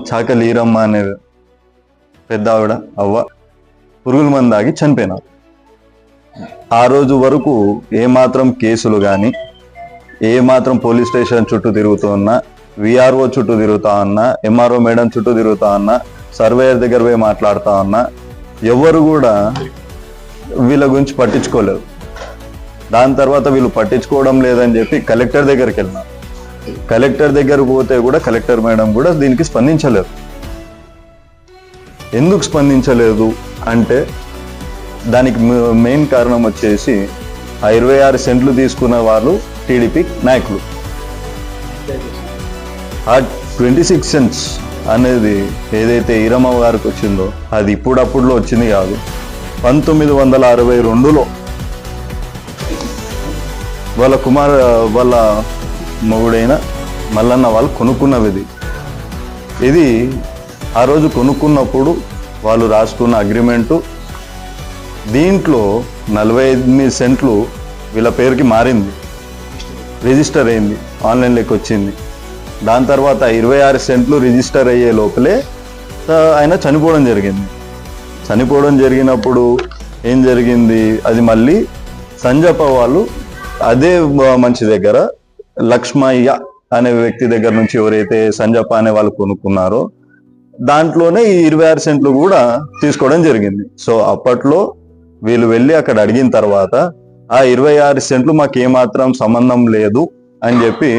చాకలి ఈరమ్మ అనే పెద్ద ఆవిడ అవ్వ పురుగుల మందు తాగి చనిపోయినారు. ఆ రోజు వరకు ఏమాత్రం కేసులు కానీ, ఏమాత్రం పోలీస్ స్టేషన్ చుట్టూ తిరుగుతూ ఉన్నా, విఆర్ఓ చుట్టూ తిరుగుతా ఉన్నా, ఎంఆర్ఓ మేడం చుట్టూ తిరుగుతా ఉన్నా, సర్వేయర్ దగ్గర పోయి మాట్లాడుతా ఉన్నా, ఎవరు కూడా వీళ్ళ గురించి పట్టించుకోలేదు. దాని తర్వాత వీళ్ళు పట్టించుకోవడం లేదని చెప్పి కలెక్టర్ దగ్గరికి వెళ్ళినారు. కలెక్టర్ దగ్గర పోతే కూడా కలెక్టర్ మేడం కూడా దీనికి స్పందించలేదు. ఎందుకు స్పందించలేదు అంటే దానికి మెయిన్ కారణం వచ్చేసి ఆ 26 సెంట్లు తీసుకున్న వాళ్ళు టీడీపీ నాయకులు. ఆ 26 సెంట్స్ అనేది ఏదైతే ఈరమ్మ గారికి వచ్చిందో అది ఇప్పుడప్పుడులో వచ్చింది కాదు. 1962లో వాళ్ళ మొగుడైన మల్లన్న వాళ్ళు కొనుక్కున్నది. ఇది ఆ రోజు కొనుక్కున్నప్పుడు వాళ్ళు రాసుకున్న అగ్రిమెంటు. దీంట్లో 48 సెంట్లు వీళ్ళ పేరుకి మారింది, రిజిస్టర్ అయింది, ఆన్లైన్లోకి వచ్చింది. దాని తర్వాత 26 సెంట్లు రిజిస్టర్ అయ్యే లోపలే ఆయన చనిపోవడం జరిగింది. చనిపోవడం జరిగినప్పుడు ఏం జరిగింది, అది మళ్ళీ సంజప్ప వాళ్ళు అదే మనిషి దగ్గర లక్ష్మయ్య అనే వ్యక్తి దగ్గర నుంచి ఎవరైతే సంజప్ప అనే వాళ్ళు కొనుక్కున్నారో దాంట్లోనే ఈ 26 సెంట్లు కూడా తీసుకోవడం జరిగింది. సో అప్పట్లో వీళ్ళు వెళ్ళి అక్కడ అడిగిన తర్వాత ఆ 26 సెంట్లు మాకు ఏమాత్రం సంబంధం లేదు అని చెప్పి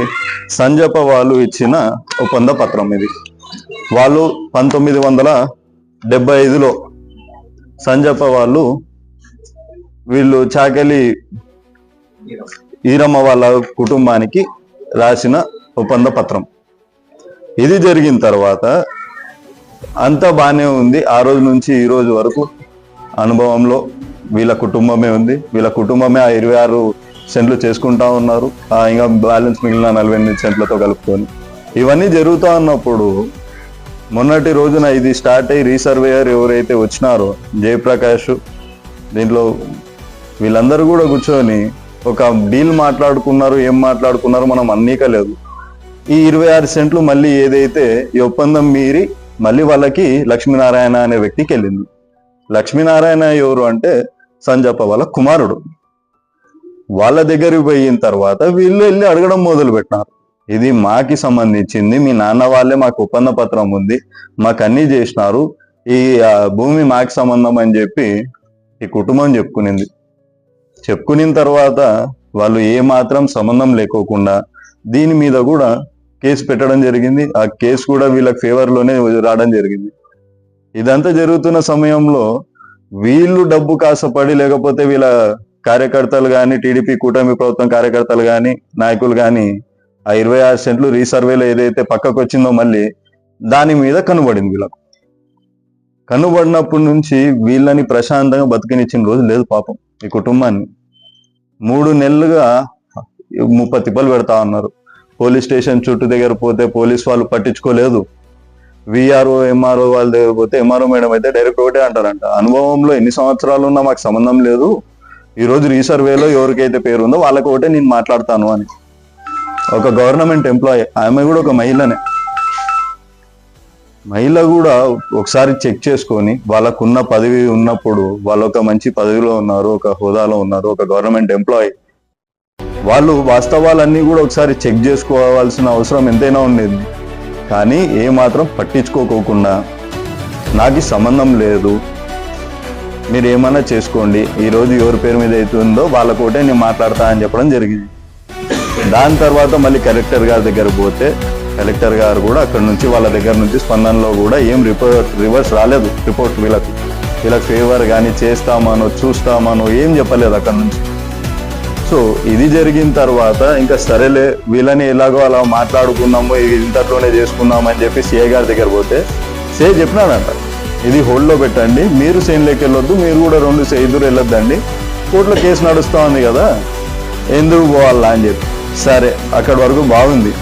సంజప్ప వాళ్ళు ఇచ్చిన ఒప్పంద పత్రం ఇది. వాళ్ళు 1975లో సంజప్ప వాళ్ళు వీళ్ళు చాకలి ఈరమ్మ వాళ్ళ కుటుంబానికి రాసిన ఒప్పంద పత్రం. ఇది జరిగిన తర్వాత అంతా బాగానే ఉంది. ఆ రోజు నుంచి ఈ రోజు వరకు అనుభవంలో వీళ్ళ కుటుంబమే ఉంది. వీళ్ళ కుటుంబమే ఆ 26 సెంట్లు చేసుకుంటా ఉన్నారు. ఇంకా బ్యాలెన్స్ మిగిలిన 48 సెంట్లతో కలుపుకొని ఇవన్నీ జరుగుతూ ఉన్నప్పుడు మొన్నటి రోజున ఇది స్టార్ట్ అయ్యి రీసర్వేయర్ ఎవరైతే వచ్చినారో జయప్రకాష్, దీంట్లో వీళ్ళందరూ కూడా కూర్చొని ఒక డీల్ మాట్లాడుకున్నారు. ఏం మాట్లాడుకున్నారు మనం అన్నీకలేదు. ఈ 26 సెంట్లు మళ్ళీ ఏదైతే ఈ ఒప్పందం మీరి మళ్ళీ వాళ్ళకి లక్ష్మీనారాయణ అనే వ్యక్తికి వెళ్ళింది. లక్ష్మీనారాయణ ఎవరు అంటే సంజప్ప వాళ్ళ కుమారుడు. వాళ్ళ దగ్గరికి పోయిన తర్వాత వీళ్ళు వెళ్ళి అడగడం మొదలు పెట్టినారు, ఇది మాకి సంబంధించింది, మీ నాన్న వాళ్ళే మాకు ఒప్పంద పత్రం ఉంది, మాకు అన్నీ చేసినారు, ఈ భూమి మాకు సంబంధం అని చెప్పి ఈ కుటుంబం చెప్పుకున్న తర్వాత వాళ్ళు ఏ మాత్రం సంబంధం లేకోకుండా దీని మీద కూడా కేసు పెట్టడం జరిగింది. ఆ కేసు కూడా వీళ్ళకి ఫేవర్లోనే రావడం జరిగింది. ఇదంతా జరుగుతున్న సమయంలో వీళ్ళు డబ్బు కాసపడి, లేకపోతే వీళ్ళ కార్యకర్తలు కానీ, టీడీపీ కూటమి ప్రభుత్వం కార్యకర్తలు కానీ, నాయకులు కానీ ఆ 26 సెంట్లు రీసర్వేలో ఏదైతే పక్కకు వచ్చిందో మళ్ళీ దాని మీద కనుబడింది. వీళ్ళకు కనుబడినప్పటి నుంచి వీళ్ళని ప్రశాంతంగా బతికినిచ్చిన రోజు లేదు పాపం. ఈ కుటుంబాన్ని 3 నెలలుగా 30 తిప్పలు పెడతా ఉన్నారు. పోలీస్ స్టేషన్ చుట్టూ దగ్గర పోతే పోలీస్ వాళ్ళు పట్టించుకోలేదు. విఆర్ఓ ఎంఆర్ఓ వాళ్ళ దగ్గర పోతే ఎంఆర్ఓ మేడం అయితే డైరెక్ట్ ఒకటే అంటారంట, అనుభవంలో ఎన్ని సంవత్సరాలు ఉన్నా మాకు సంబంధం లేదు, ఈరోజు రీసర్వేలో ఎవరికైతే పేరు ఉందో వాళ్ళకి ఒకటే నేను మాట్లాడతాను అని. ఒక గవర్నమెంట్ ఎంప్లాయీ, ఆమె కూడా ఒక మహిళ కూడా ఒకసారి చెక్ చేసుకొని వాళ్ళకున్న పదవి ఉన్నప్పుడు వాళ్ళు ఒక మంచి పదవిలో ఉన్నారు, ఒక హోదాలో ఉన్నారు, ఒక గవర్నమెంట్ ఎంప్లాయీ, వాళ్ళు వాస్తవాలన్నీ కూడా ఒకసారి చెక్ చేసుకోవాల్సిన అవసరం ఎంతైనా ఉండేది. కానీ ఏ మాత్రం పట్టించుకోకుండా నాకు సంబంధం లేదు, మీరు ఏమన్నా చేసుకోండి, ఈరోజు ఎవరి పేరు మీద అవుతుందో వాళ్ళకోటే నేను మాట్లాడతా అని చెప్పడం జరిగింది. దాని తర్వాత మళ్ళీ కలెక్టర్ గారి దగ్గర పోతే కలెక్టర్ గారు కూడా అక్కడ నుంచి వాళ్ళ దగ్గర నుంచి స్పందనలో కూడా ఏం రివర్స్ రాలేదు. రిపోర్ట్ వీళ్ళకి ఫేవర్ కానీ చేస్తామనో చూస్తామనో ఏం చెప్పలేదు అక్కడ నుంచి. సో ఇది జరిగిన తర్వాత ఇంకా సరేలే వీళ్ళని ఎలాగో అలా మాట్లాడుకున్నాము, ఇంతట్లోనే చేసుకున్నాము అని చెప్పి సిఐ గారి దగ్గర పోతే సిఐ చెప్పినాడంట, ఇది హోల్డ్లో పెట్టండి, మీరు సేన్లోకి వెళ్ళొద్దు, మీరు కూడా 2 ఎదురు వెళ్ళొద్దండి, కోర్టులో కేసు నడుస్తూ ఉంది కదా, ఎందుకు పోవాలా అని చెప్పి. సరే అక్కడి వరకు బాగుంది,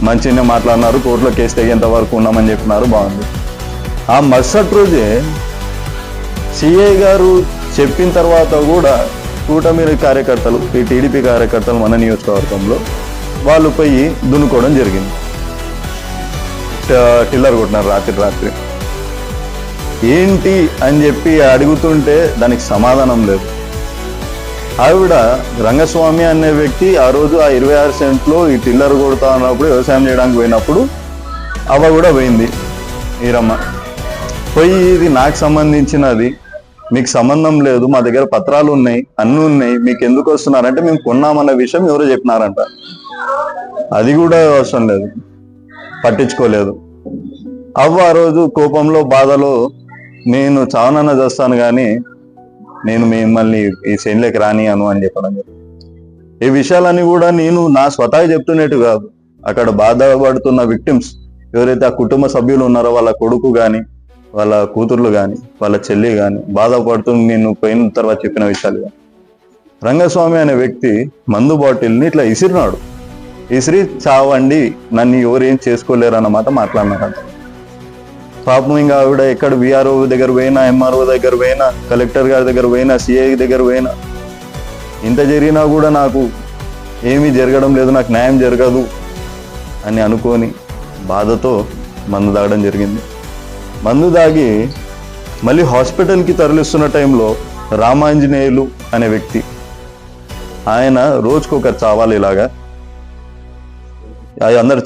మంచిగానే మాట్లాడినారు, కోర్టులో కేసు తెగేంత వరకు ఉన్నామని చెప్పినారు, బాగుంది. ఆ మరుసటి రోజే సిఐ గారు చెప్పిన తర్వాత కూడా కూటమి కార్యకర్తలు, ఈ టీడీపీ కార్యకర్తలు మన నియోజకవర్గంలో వాళ్ళు పోయి దున్నుకోవడం జరిగింది. టిల్లర్ కొట్టినారు రాత్రి. ఏంటి అని చెప్పి అడుగుతుంటే దానికి సమాధానం లేదు. ఆవిడ రంగస్వామి అనే వ్యక్తి ఆ రోజు ఆ 26 సెంట్లో ఈ టిల్లర్ కొడతా ఉన్నప్పుడు వ్యవసాయం చేయడానికి పోయినప్పుడు అవ్వ కూడా పోయింది. ఈరమ్మ పోయి ఇది నాకు సంబంధించినది, మీకు సంబంధం లేదు, మా దగ్గర పత్రాలు ఉన్నాయి, అన్నీ ఉన్నాయి, మీకు ఎందుకు వస్తున్నారంటే మేము కొన్నామన్న విషయం ఎవరో చెప్పినారంట. అది కూడా అవసరం లేదు, పట్టించుకోలేదు. అవ్వ ఆ రోజు కోపంలో బాధలో నేను చావనన్నా చేస్తాను కానీ నేను మిమ్మల్ని ఈ శైలిలోకి రానియను అని చెప్పడం. ఈ విషయాలన్నీ కూడా నేను నా స్వతహా చెప్తున్నట్టు కాదు, అక్కడ బాధపడుతున్న విక్టిమ్స్ ఎవరైతే ఆ కుటుంబ సభ్యులు ఉన్నారో వాళ్ళ కొడుకు కానీ వాళ్ళ కూతుర్లు కానీ వాళ్ళ చెల్లి కానీ బాధపడుతూ నేను పోయిన తర్వాత చెప్పిన విషయాలు కానీ. రంగస్వామి అనే వ్యక్తి మందు బాటిల్ని ఇట్లా ఇసిరినాడు. ఇసిరి చావండి, నన్ను ఎవరేం చేసుకోలేరు అన్నమాట మాట్లాడినారంట. పాపం ఇంకా ఆవిడ ఎక్కడ విఆర్ఓ దగ్గర పోయినా, ఎంఆర్ఓ దగ్గర పోయినా, కలెక్టర్ గారి దగ్గర పోయినా, సిఐ దగ్గర పోయినా, ఇంత జరిగినా కూడా నాకు ఏమీ జరగడం లేదు, నాకు న్యాయం జరగదు అని అనుకొని బాధతో మందు తాగడం జరిగింది. మందు తాగి మళ్ళీ హాస్పిటల్కి తరలిస్తున్న టైంలో రామాంజనేయులు అనే వ్యక్తి, ఆయన రోజుకొకరు చావాలి, ఇలాగా అందరు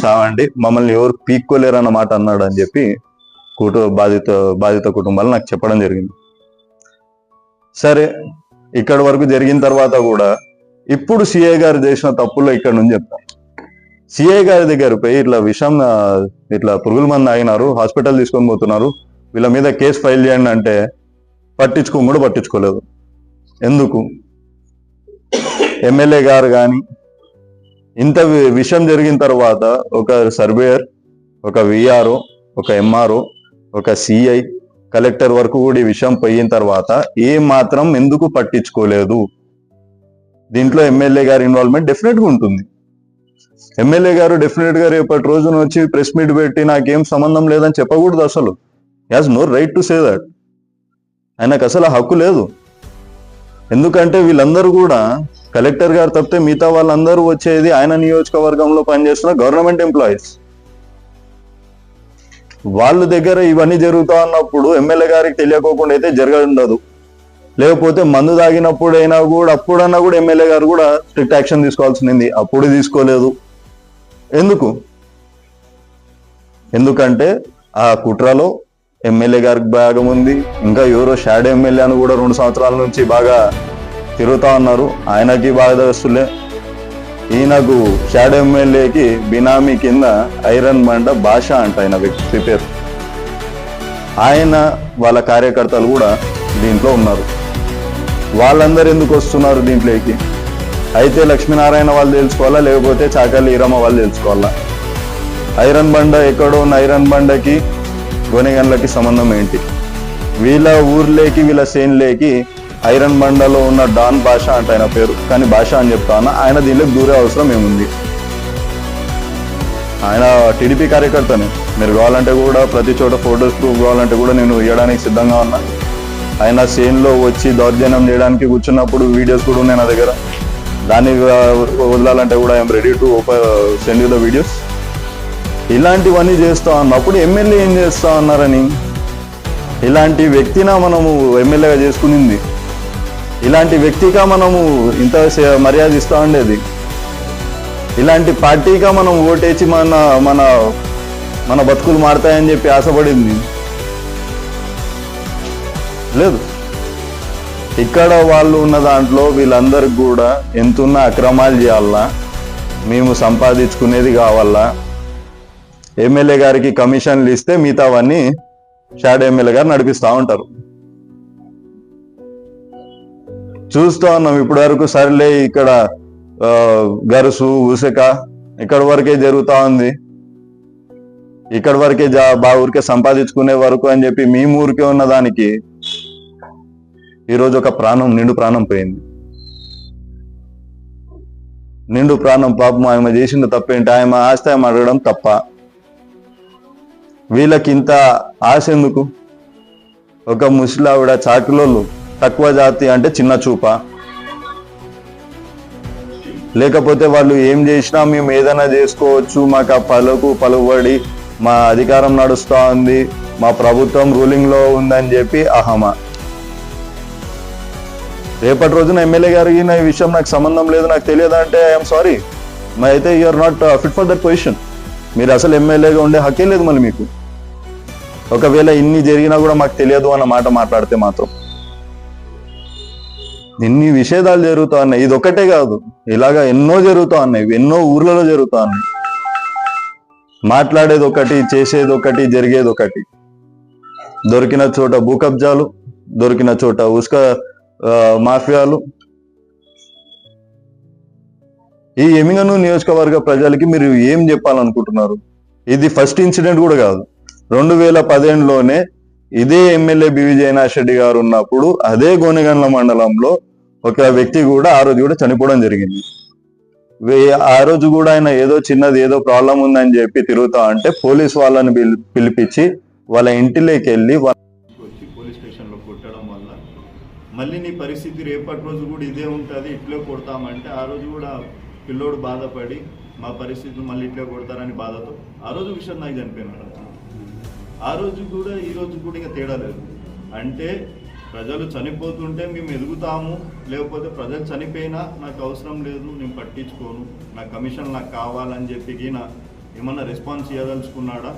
చావండి, మమ్మల్ని ఎవరు పీక్కోలేరు అన్నమాట అన్నాడు అని చెప్పి బాధిత కుటుంబాలు నాకు చెప్పడం జరిగింది. సరే, ఇక్కడ వరకు జరిగిన తర్వాత కూడా ఇప్పుడు సిఐ గారు చేసిన తప్పుల్లో ఇక్కడ నుంచి చెప్తాను. సిఐ గారి దగ్గర పోయి ఇట్లా పురుగుల మంది ఆగినారు, హాస్పిటల్ తీసుకొని పోతున్నారు, వీళ్ళ మీద కేసు ఫైల్ చేయండి అంటే పట్టించుకోలేదు. ఎందుకు? ఎమ్మెల్యే గారు కానీ ఇంత విషయం జరిగిన తర్వాత ఒక సర్వేయర్, ఒక విఆర్ఓ, ఒక ఎంఆర్ఓ, ఒక సిఐ, కలెక్టర్ వరకు కూడా ఈ విషయం పోయిన తర్వాత ఏ మాత్రం ఎందుకు పట్టించుకోలేదు? దీంట్లో ఎమ్మెల్యే గారి ఇన్వాల్వ్మెంట్ డెఫినెట్గా ఉంటుంది. ఎమ్మెల్యే గారు డెఫినెట్ గా రేపటి రోజున వచ్చి ప్రెస్ మీట్ పెట్టి నాకేం సంబంధం లేదని చెప్పకూడదు. అసలు has no right to say that. ఆయనకు అసలు హక్కు లేదు. ఎందుకంటే వీళ్ళందరూ కూడా కలెక్టర్ గారు తప్పితే మిగతా వాళ్ళందరూ వచ్చేది ఆయన నియోజకవర్గంలో పనిచేస్తున్న గవర్నమెంట్ ఎంప్లాయీస్. వాళ్ళ దగ్గర ఇవన్నీ జరుగుతా ఉన్నప్పుడు ఎమ్మెల్యే గారికి తెలియకోకుండా అయితే జరగదు. లేకపోతే మందు తాగినప్పుడైనా కూడా అప్పుడన్నా కూడా ఎమ్మెల్యే గారు కూడా స్ట్రిక్ట్ యాక్షన్ తీసుకోవాల్సింది, అప్పుడు తీసుకోలేదు. ఎందుకంటే ఆ కుట్రలో ఎమ్మెల్యే గారికి భాగం ఉంది. ఇంకా ఎవరో షాడో ఎమ్మెల్యే అని కూడా 2 సంవత్సరాల నుంచి బాగా తిరుగుతా ఉన్నారు, ఆయనకి భాగదస్తులే. ఈయనకు షాడో ఎమ్మెల్యేకి బినామీ కింద ఐరన్ బండ భాష అంట ఆయన వ్యక్తి పేరు. ఆయన వాళ్ళ కార్యకర్తలు కూడా దీంట్లో ఉన్నారు. వాళ్ళందరూ ఎందుకు వస్తున్నారు దీంట్లోకి? అయితే లక్ష్మీనారాయణ వాళ్ళు తెలుసుకోవాలా, లేకపోతే చాకలి ఈరమ్మ వాళ్ళు తెలుసుకోవాలా? ఐరన్ బండ ఎక్కడో ఉన్న ఐరన్ బండకి గోనెగండ్లకి సంబంధం ఏంటి? వీళ్ళ ఊర్లేకి వీళ్ళ సేన్లేకి ఐరన్ బండలో ఉన్న డాన్ భాష అంట ఆయన పేరు, కానీ భాష అని చెప్తాను. ఆయన దీనిలోకి దూరే అవసరం ఏముంది? ఆయన టీడీపీ కార్యకర్తనే. మీరు కావాలంటే కూడా ప్రతి చోట ఫోటోస్ ప్రూఫ్ కావాలంటే కూడా నేను ఇవ్వడానికి సిద్ధంగా ఉన్నా. ఆయన సేన్లో వచ్చి దౌర్జన్యం చేయడానికి కూర్చున్నప్పుడు వీడియోస్ కూడా ఉన్నాయి నా దగ్గర. దాన్ని వదలాలంటే కూడా I'm ready to send you the videos. ఇలాంటివన్నీ చేస్తా ఉన్నప్పుడు ఎమ్మెల్యే ఏం చేస్తా ఉన్నారని, ఇలాంటి వ్యక్తినా మనము ఎమ్మెల్యేగా చేసుకునింది, ఇలాంటి వ్యక్తిగా మనము ఇంత మర్యాద ఇస్తా ఉండేది, ఇలాంటి పార్టీగా మనం ఓటేసి మన మన మన బతుకులు మారుతాయని చెప్పి ఆశపడింది లేదు. ఇక్కడ వాళ్ళు ఉన్న దాంట్లో వీళ్ళందరికి కూడా ఎంతున్న అక్రమాలు చేయాలా, మేము సంపాదించుకునేది కావాలా, ఎమ్మెల్యే గారికి కమిషన్లు ఇస్తే మిగతావన్నీ షాడో ఎమ్మెల్యే గారు నడిపిస్తూ ఉంటారు. చూస్తూ ఉన్నాం ఇప్పటి వరకు. సర్లే, ఇక్కడ గరుసు ఉసక ఇక్కడ వరకే జరుగుతూ ఉంది, ఇక్కడ వరకే ఊరికే సంపాదించుకునే వరకు అని చెప్పి మీ ఊరికే ఉన్న దానికి ఈరోజు ఒక నిండు ప్రాణం పోయింది. నిండు ప్రాణం. పాపం ఆమె చేసిన తప్పేంటి? ఆమె ఆస్తి ఆమె అడగడం తప్ప? వీళ్ళకి ఇంత ఆశ ఎందుకు? ఒక ముసలావిడ చాకులోళ్ళు తక్కువ జాతి అంటే చిన్న చూప? లేకపోతే వాళ్ళు ఏం చేసినా మేము ఏదైనా చేసుకోవచ్చు, మాకు ఆ పలుకుబడి మా అధికారం నడుస్తూ ఉంది, మా ప్రభుత్వం రూలింగ్లో ఉందని చెప్పి అహమా. రేపటి రోజున ఎమ్మెల్యే గారికి ఈ విషయం నాకు సంబంధం లేదు, నాకు తెలియదు అంటే ఐఎమ్ సారీ, అయితే you're not fit for that position. మీరు అసలు ఎమ్మెల్యేగా ఉండే హక్కే లేదు మళ్ళీ మీకు. ఒకవేళ ఇన్ని జరిగినా కూడా మాకు తెలియదు అన్న మాట మాట్లాడితే మాత్రం ఇన్ని విషేదాలు జరుగుతా ఉన్నాయి. ఇది ఒకటే కాదు, ఇలాగా ఎన్నో జరుగుతా ఉన్నాయి, ఎన్నో ఊర్లలో జరుగుతా ఉన్నాయి. మాట్లాడేది ఒకటి, చేసేది ఒకటి, జరిగేది ఒకటి. దొరికిన చోట భూ కబ్జాలు, దొరికిన చోట ఉస్క మాఫియాలు. ఈ ఎమిగనూరు నియోజకవర్గ ప్రజలకి మీరు ఏం చెప్పాలనుకుంటున్నారు? ఇది ఫస్ట్ ఇన్సిడెంట్ కూడా కాదు. 2015లోనే ఇదే ఎమ్మెల్యే బివి జయనాథ్ రెడ్డి గారు ఉన్నప్పుడు అదే గోనెగండ్ల మండలంలో ఒక వ్యక్తి కూడా ఆ రోజు కూడా చనిపోవడం జరిగింది. ఆ రోజు కూడా ఆయన ఏదో చిన్నది ఏదో ప్రాబ్లం ఉందని చెప్పి తిరుగుతా అంటే పోలీస్ వాళ్ళని పిలిపించి వాళ్ళ ఇంటిలోకి వెళ్ళి వచ్చి పోలీస్ స్టేషన్లో కొట్టడం వల్ల మళ్ళీ నీ పరిస్థితి రేపటి రోజు కూడా ఇదే ఉంటుంది, ఇట్లే కొడతామంటే ఆ రోజు కూడా పిల్లోడు బాధపడి మా పరిస్థితులు మళ్ళీ ఇట్లే కొడతారని బాధతో ఆ రోజు విషయం నాకు చనిపోయినాడు. ఆ రోజు కూడా ఈ రోజు కూడా ఇంకా తేడా లేదు. అంటే ప్రజలు చనిపోతుంటే మేము ఎదుగుతాము, లేకపోతే ప్రజలు చనిపోయినా నాకు అవసరం లేదు, నేను పట్టించుకోను, నా కమిషన్ నాకు కావాలని చెప్పి ఏమన్నా రెస్పాన్స్ ఇవ్వదలుచుకున్నాడా?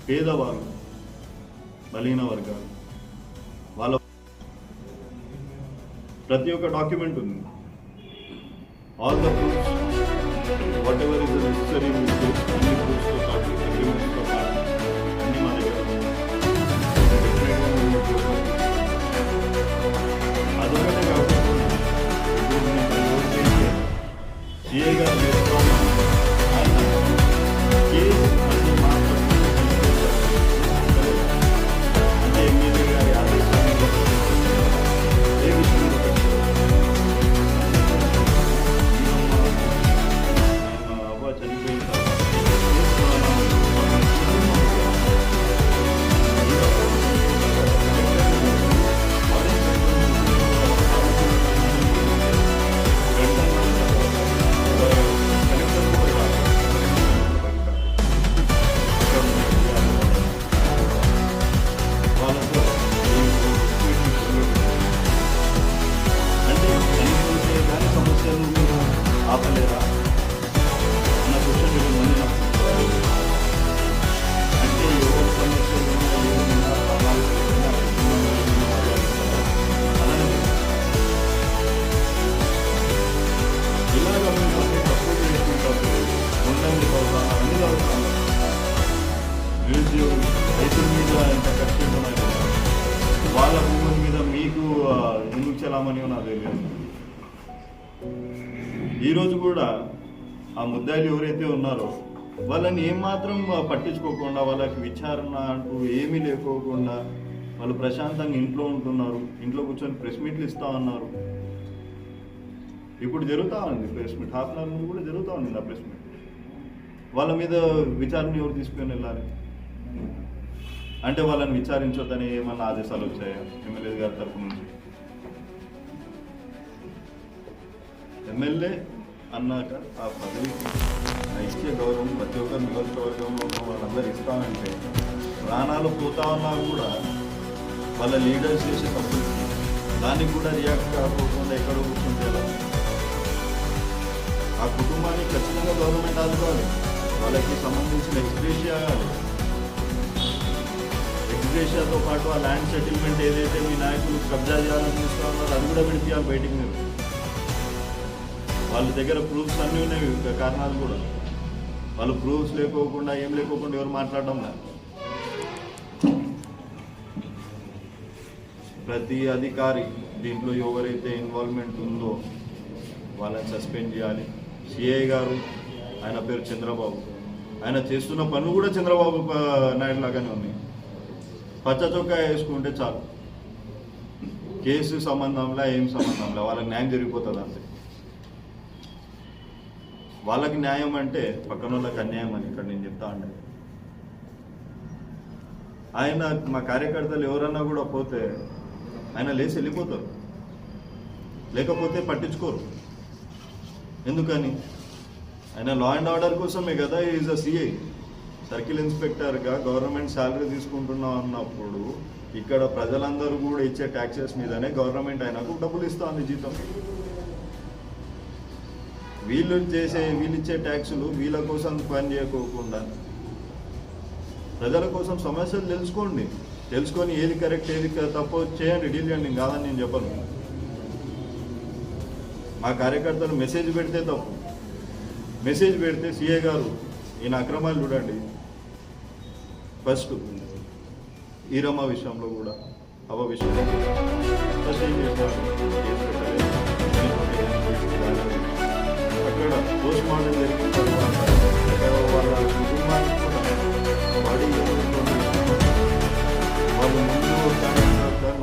పేదవాళ్ళు, బలహీన వర్గాలు, వాళ్ళ ప్రతి ఒక్క డాక్యుమెంట్ ఉంది. All the proofs, what ever is necessary అన్ని ప్రూఫ్స్తో పాటు అగ్రిమెంట్స్తో పాటు అన్ని మా దగ్గర అదొకటే కాకుండా సిఐ గారు ఆయన కేసు మళ్ళీ అంటే ఎమ్మెల్యే గారి ఆదేశాన్ని ఏ విషయంలో అవ్వ చనిపోయిన అంటే చనిపోతే కానీ సమస్యలు ఆపలేరా అన్న క్వశ్చన్ మళ్ళీ నాకు అంటే ఎవరి సమస్యలు అలాగే ఇలాగ మేము సపోర్ట్ చేసుకుంటారు. ఉండండి బాబా అన్ని అవుతాను రైతుల మీద ఎంత కష్టం ఉన్నాయి, వాళ్ళ భూముల మీద మీకు ఎందుకు చలామని నాకు తెలియదు. ఈరోజు కూడా ఆ ముద్దాయిలు ఎవరైతే ఉన్నారో వాళ్ళని ఏమాత్రం పట్టించుకోకుండా, వాళ్ళకి విచారణ అంటూ ఏమీ లేకోకుండా వాళ్ళు ప్రశాంతంగా ఇంట్లో ఉంటున్నారు. ఇంట్లో కూర్చొని ప్రెస్ మీట్లు ఇస్తా ఉన్నారు. ఇప్పుడు జరుగుతూ ఉంది press meet, half an hour ముందు కూడా జరుగుతూ ఉంది ఆ ప్రెస్ మీట్. వాళ్ళ మీద విచారణ ఎవరు తీసుకొని వెళ్ళాలి? అంటే వాళ్ళని విచారించొద్దని ఏమన్నా ఆదేశాలు వచ్చాయా ఎమ్మెల్యే గారి తరఫు నుంచి? ఎమ్మెల్యే అన్నాక ఆ పదవికి ఇచ్చే గౌరవం ప్రతి ఒక్క నియోజకవర్గంలో ఉన్న వాళ్ళందరూ ఇస్తామంటే ప్రాణాలు పోతా ఉన్నా కూడా వాళ్ళ లీడర్స్ చేసే తప్పులకి దానికి కూడా రియాక్ట్ కాకపోకుండా ఎక్కడో కూర్చుంటే ఎలా? ఆ కుటుంబానికి ఖచ్చితంగా గవర్నమెంట్ ఆదుకోవాలి. వాళ్ళకి సంబంధించిన ఎక్స్గ్రేషియా కావాలి. ఎక్స్గ్రేషియాతో పాటు ఆ ల్యాండ్ సెటిల్మెంట్ ఏదైతే మీ నాయకులు కబ్జా చేయాలని చూస్తూ ఉన్నారో అది కూడా విడిపియాలి బయటికి. మీరు వాళ్ళ దగ్గర ప్రూఫ్స్ అన్నీ ఉన్నాయి, కారణాలు కూడా. వాళ్ళు ప్రూఫ్స్ లేకోకుండా ఏం లేకోకుండా ఎవరు మాట్లాడడం లేదు. ప్రతి అధికారి దీంట్లో ఎవరైతే ఇన్వాల్వ్మెంట్ ఉందో వాళ్ళని సస్పెండ్ చేయాలి. సిఐ గారు, ఆయన పేరు చంద్రబాబు, ఆయన చేస్తున్న పనులు కూడా చంద్రబాబు నాయుడు లాగానే ఉన్నాయి. పచ్చ చొక్కా వేసుకుంటే చాలు, కేసు సంబంధంలో ఏం సంబంధంలో వాళ్ళకి న్యాయం జరిగిపోతుంది అంతే. వాళ్ళకి న్యాయం అంటే పక్కన వాళ్ళకి అన్యాయం అని ఇక్కడ నేను చెప్తా ఉండే. ఆయన మా కార్యకర్తలు ఎవరన్నా కూడా పోతే ఆయన లేచి వెళ్ళిపోతారు, లేకపోతే పట్టించుకోరు. ఎందుకని? ఆయన లా అండ్ ఆర్డర్ కోసమే కదా ఈజ్ అ సిఐ. సర్కిల్ ఇన్స్పెక్టర్గా గవర్నమెంట్ శాలరీ తీసుకుంటున్నాం అన్నప్పుడు ఇక్కడ ప్రజలందరూ కూడా ఇచ్చే ట్యాక్సెస్ మీదనే గవర్నమెంట్ ఆయనకు డబ్బులు ఇస్తుంది జీతం. వీళ్ళు ఇచ్చే ట్యాక్సులు వీళ్ళ కోసం పని చేయకోకుండా ప్రజల కోసం సమస్యలు తెలుసుకొని ఏది కరెక్ట్ ఏది తప్పు చేయండి, డీల్ చేయండి, కాదని నేను చెప్పను. మా కార్యకర్తలు మెసేజ్ పెడితే తప్పు, మెసేజ్ పెడితే సిఏ గారు ఈయన అక్రమాలు చూడండి. ఫస్ట్ ఈరమ్మ విషయంలో కూడా అవ విషయంలో ఫస్ట్ ఏం చేశారు, అక్కడ పోస్ట్ మార్టం జరిగిన తర్వాత వాళ్ళ కుటుంబానికి కూడా బాడీ వాళ్ళు ముందు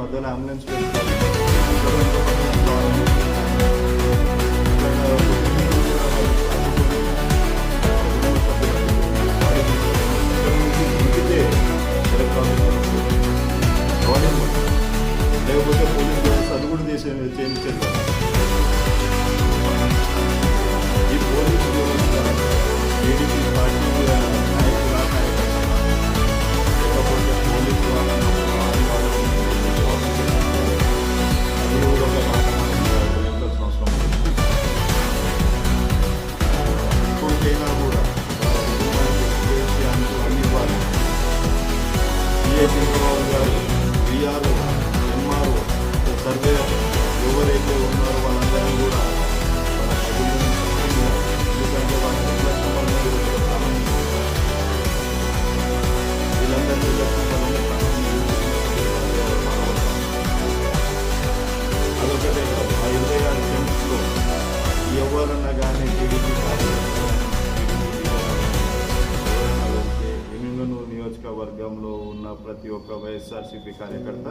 మధ్యలో అంబులెన్స్ పెట్టుకోవాలి. లేకపోతే పోలీస్ వ్యవస్థ అది కూడా చేయించారు. ఈ పోలీసు వ్యవస్థ టీడీపీ పార్టీ లేకపోతే పోలీసు వాళ్ళని అది కూడా ఒక అవసరం. ఇప్పటికైనా కూడా అన్ని ఇవ్వాలి. చంద్రబాబు గారు విఆర్ ఎంఆర్ సర్వే ఎవరైతే ఉన్నారో వాళ్ళందరినీ కూడా ఎందుకంటే వీళ్ళందరినీ అదొకటే కాదు. ఆ 26 సెంట్స్లో ఎవరన్నా కానీ టీడీపీ ఎమ్మిగనూరు నియోజకవర్గంలో ఉన్న ప్రతి ఒక్క వైఎస్ఆర్సీపీ కార్యకర్త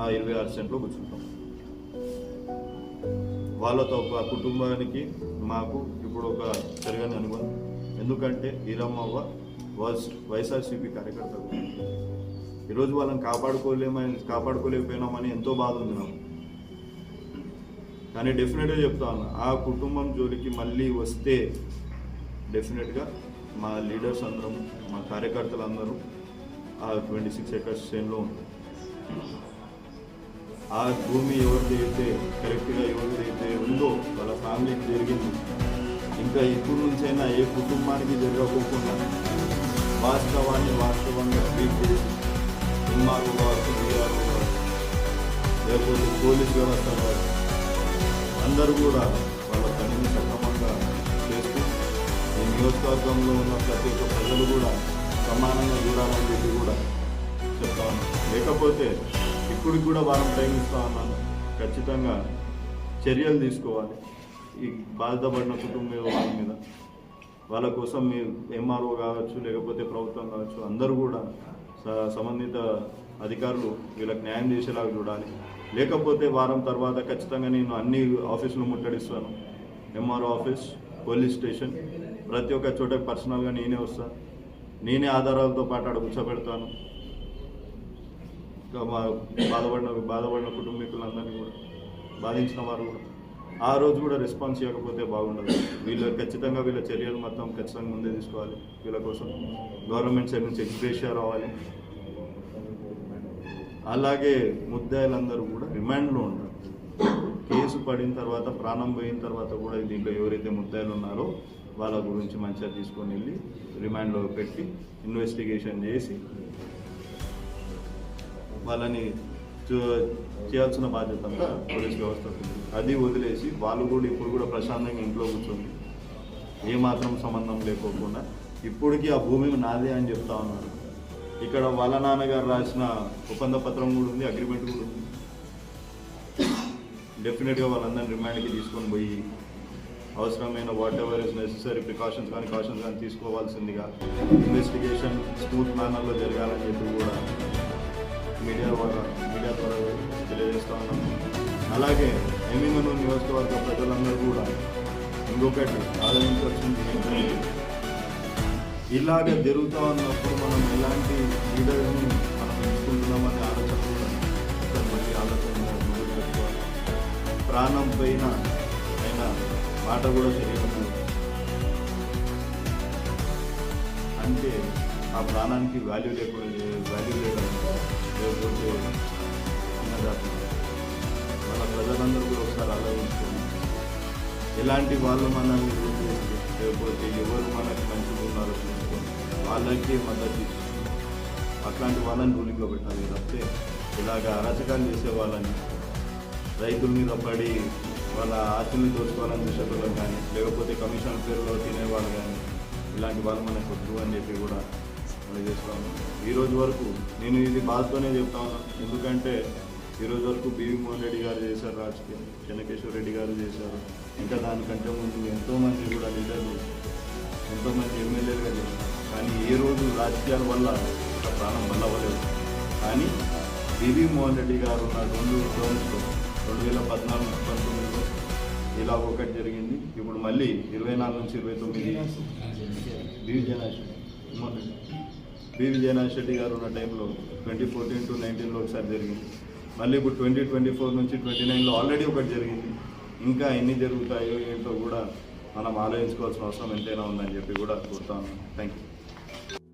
ఆ 26 సెంట్లో కూర్చుంటాం. వాళ్ళతో ఒక కుటుంబానికి మాకు ఇప్పుడు ఒక జరగని అనుబంధం. ఎందుకంటే ఈరమ్మవ్వ వైఎస్ఆర్సీపీ కార్యకర్త. ఈరోజు వాళ్ళని కాపాడుకోలేకపోయినామని ఎంతో బాధ ఉంది నాకు. కానీ డెఫినెట్గా చెప్తాను, ఆ కుటుంబం జోలికి మళ్ళీ వస్తే డెఫినెట్గా మా లీడర్స్ అందరం, మా కార్యకర్తలు అందరూ ఆ 26 ఎకర్స్ చేనులో ఉంటారు. ఆ భూమి ఎవరిదైతే కరెక్ట్గా ఎవరిదైతే ఉందో వాళ్ళ ఫ్యామిలీకి జరిగింది, ఇంకా ఇప్పుడు నుంచైనా ఏ కుటుంబానికి జరగకోకుండా వాస్తవంగా ట్రీట్ చేసి ఎంఆర్ఓ కావచ్చు, విఆర్ఓ కావచ్చు, లేకపోతే పోలీస్ వ్యవస్థ కావచ్చు, అందరూ కూడా వాళ్ళ పనిని సక్రమంగా చేస్తూ ఈ నియోజకవర్గంలో ఉన్న ప్రతి ఒక్క ప్రజలు కూడా సమానంగా చూడాలని చెప్పి కూడా చెప్తాను. లేకపోతే ఇప్పటికి కూడా వారం టైం ఇస్తా ఉన్నాను. ఖచ్చితంగా చర్యలు తీసుకోవాలి ఈ బాధపడిన కుటుంబం వాళ్ళ మీద. వాళ్ళ కోసం మీరు ఎంఆర్ఓ కావచ్చు, లేకపోతే ప్రభుత్వం కావచ్చు, అందరూ కూడా సంబంధిత అధికారులు వీళ్ళకి న్యాయం చేసేలాగా చూడాలి. లేకపోతే వారం తర్వాత ఖచ్చితంగా నేను అన్ని ఆఫీసులు ముట్టడిస్తాను. ఎంఆర్ఓ ఆఫీస్, పోలీస్ స్టేషన్, ప్రతి ఒక్క చోట పర్సనల్గా నేనే వస్తాను. నేనే ఆధారాలతో పాటు అక్కడ కూర్చోబెడతాను. బాధపడిన కుటుంబీకులందరినీ కూడా, బాధించిన వారు కూడా ఆ రోజు కూడా రెస్పాన్స్ ఇవ్వకపోతే బాగుండదు. వీళ్ళు ఖచ్చితంగా వీళ్ళ చర్యలు మొత్తం ఖచ్చితంగా ముందే తీసుకోవాలి. వీళ్ళ కోసం గవర్నమెంట్ సైడ్ నుంచి ఎక్స్గ్రేషియా రావాలి. అలాగే ముద్దాయిలందరూ కూడా రిమాండ్లో ఉంటారు. కేసు పడిన తర్వాత, ప్రాణం పోయిన తర్వాత కూడా దీంట్లో ఎవరైతే ముద్దాయిలు ఉన్నారో వాళ్ళ గురించి మంచిగా తీసుకొని వెళ్ళి రిమాండ్లో పెట్టి ఇన్వెస్టిగేషన్ చేసి వాళ్ళని చేయాల్సిన బాధ్యత అంతా పోలీస్ వ్యవస్థకు. అది వదిలేసి వాళ్ళు కూడా ఇప్పుడు కూడా ప్రశాంతంగా ఇంట్లో కూర్చొని ఏమాత్రం సంబంధం లేకోకుండా ఇప్పటికీ ఆ భూమి నాదే అని చెప్తా ఉన్నారు. ఇక్కడ వాళ్ళ నాన్నగారు రాసిన ఒప్పంద పత్రం కూడా ఉంది, అగ్రిమెంట్ కూడా ఉంది. డెఫినెట్గా వాళ్ళందరినీ రిమాండ్కి తీసుకొని పోయి అవసరమైన what ever is necessary precautions కానీ కాషన్స్ కానీ తీసుకోవాల్సిందిగా ఇన్వెస్టిగేషన్ స్మూత్ మేనర్లో జరగాలని చెప్పి కూడా మీడియా ద్వారా తెలియజేస్తూ ఉన్నాము. అలాగే ఎమ్మిగనూరు నియోజకవర్గ ప్రజలందరూ కూడా ఇంకొకటి ఆలోచించాల్సింది, ఇలాగ జరుగుతూ ఉన్నప్పుడు మనం ఎలాంటి లీడర్ని మనం ఎంచుకుంటున్నామనే ఆలోచన కూడా మళ్ళీ ఆలోచన ముందుకు పెట్టుకోవాలి. ప్రాణం పైన అయినా మాట కూడా తెలియదు. అంటే ఆ ప్రాణానికి వాల్యూ లేకుండా లేడం, లేకపోతే చిన్నదాకా మన ప్రజలందరూ కూడా ఒకసారి ఆలోచించుకోండి. ఎలాంటి వాళ్ళు మనల్ని రూల్ చేసి, లేకపోతే ఎవరు మనకి మంచిగా ఉన్నారో చూసుకొని వాళ్ళకి మద్దతు ఇస్తుంది. అట్లాంటి వాళ్ళని రూలింగ్లో పెట్టాలి తప్పితే ఇలాగ అరాచకాలు చేసే వాళ్ళని, రైతుల మీద పడి వాళ్ళ ఆస్తుల్ని దోచుకోవాలని చూసేవాళ్ళు కానీ, లేకపోతే కమిషన్ పేరులో తినేవాళ్ళు కానీ, ఇలాంటి వాళ్ళు మనకు వద్దు అని చెప్పి కూడా చేస్తాను. ఈరోజు వరకు నేను ఇది బాధతోనే చెప్తా ఉన్నాను. ఎందుకంటే ఈరోజు వరకు బివి మోహన్ రెడ్డి గారు చేశారు రాజకీయం, చెన్నకేశ్వర రెడ్డి గారు చేశారు, ఇంకా దానికంటే ముందు ఎంతోమంది కూడా లీడర్లు, ఎంతోమంది ఎమ్మెల్యేలుగా చేశారు. కానీ ఏ రోజు రాజకీయాల వల్ల ఒక ప్రాణం వల్లవలేదు. కానీ బివి మోహన్ రెడ్డి గారు ఉన్న 2 టర్మ్స్లో 2014-19లో ఇలా ఒకటి జరిగింది. ఇప్పుడు మళ్ళీ 24 నుంచి 29 బివి జయనాథ్ రెడ్డి గారు ఉన్న టైంలో 2014-19లో ఒకసారి జరిగింది. మళ్ళీ ఇప్పుడు 2024 నుంచి 29లో ఆల్రెడీ ఒకటి జరిగింది. ఇంకా ఎన్ని జరుగుతాయో ఏంటో కూడా మనం ఆలోచించుకోవాల్సిన అవసరం ఎంతైనా ఉందని చెప్పి కూడా కోరుతాను. Thank you.